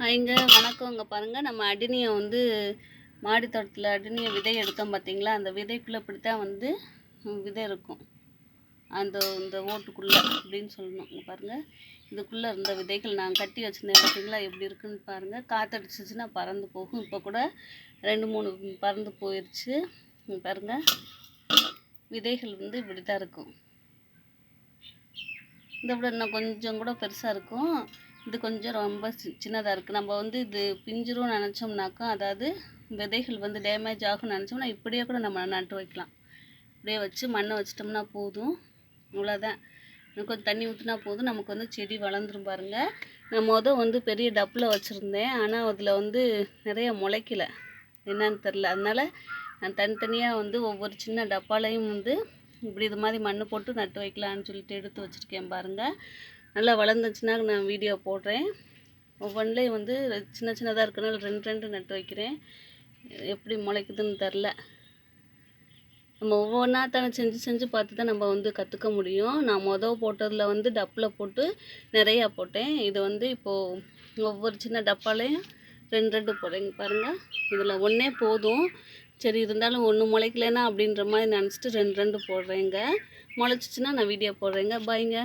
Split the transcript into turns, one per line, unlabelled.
இங்கே வணக்கம். இங்கே பாருங்கள், நம்ம அடினியை வந்து மாடி தோட்டத்தில் அடினியை விதை எடுத்தோம் பார்த்தீங்களா? அந்த விதைக்குள்ளே இப்படி தான் வந்து விதை இருக்கும். இந்த ஓட்டுக்குள்ளே அப்படின்னு சொல்லணும். இங்கே பாருங்கள், இதுக்குள்ளே இருந்த விதைகள் நான் கட்டி வச்சுருந்தேன் பார்த்தீங்களா? எப்படி இருக்குன்னு பாருங்கள். காற்றடிச்சிச்சின்னா பறந்து போகும். இப்போ கூட 2-3 பறந்து போயிடுச்சு. இங்கே பாருங்கள், விதைகள் வந்து இப்படி தான் இருக்கும். இதை விட இன்னும் கொஞ்சம் கூட பெருசாக இருக்கும். இது கொஞ்சம் ரொம்ப சின்னதாக இருக்குது. நம்ம வந்து இது பிஞ்சிரும் நினச்சோம்னாக்கா, அதாவது விதைகள் வந்து டேமேஜ் ஆகும்னு நினச்சோம்னா இப்படியே கூட நம்ம நட்டு வைக்கலாம். இப்படியே வச்சு மண்ணை வச்சிட்டோம்னா போதும். இவ்வளோதான். இன்னும் கொஞ்சம் தண்ணி ஊற்றினா போதும், நமக்கு வந்து செடி வளர்ந்துரும் பாருங்கள். நான் வந்து பெரிய டப்பில் வச்சுருந்தேன். ஆனால் அதில் வந்து நிறைய முளைக்கல, என்னன்னு தெரில. அதனால் நான் தனித்தனியாக வந்து ஒவ்வொரு சின்ன டப்பாலையும் வந்து இப்படி இது மாதிரி மண் போட்டு நட்டு வைக்கலான்னு சொல்லிட்டு எடுத்து வச்சுருக்கேன் பாருங்கள். நல்லா வளர்ந்துச்சுன்னா நான் வீடியோ போடுறேன். ஒவ்வொன்றிலையும் வந்து சின்னதாக இருக்கனால 2 நட்டு வைக்கிறேன். எப்படி முளைக்குதுன்னு தெரில. நம்ம ஒவ்வொன்றா தானே செஞ்சு பார்த்து தான் நம்ம வந்து கற்றுக்க முடியும். நான் போட்டதில் வந்து டப்பில் போட்டு நிறையா போட்டேன். இது வந்து இப்போது ஒவ்வொரு சின்ன டப்பாலையும் 2 போடுறேங்க பாருங்கள். இதில் ஒன்றே போதும். சரி, இருந்தாலும் ஒன்று முளைக்கலைன்னா அப்படின்ற மாதிரி நினச்சிட்டு 2 போடுறேங்க. முளைச்சிச்சின்னா நான் வீடியோ போடுறேங்க. பாய்ங்க.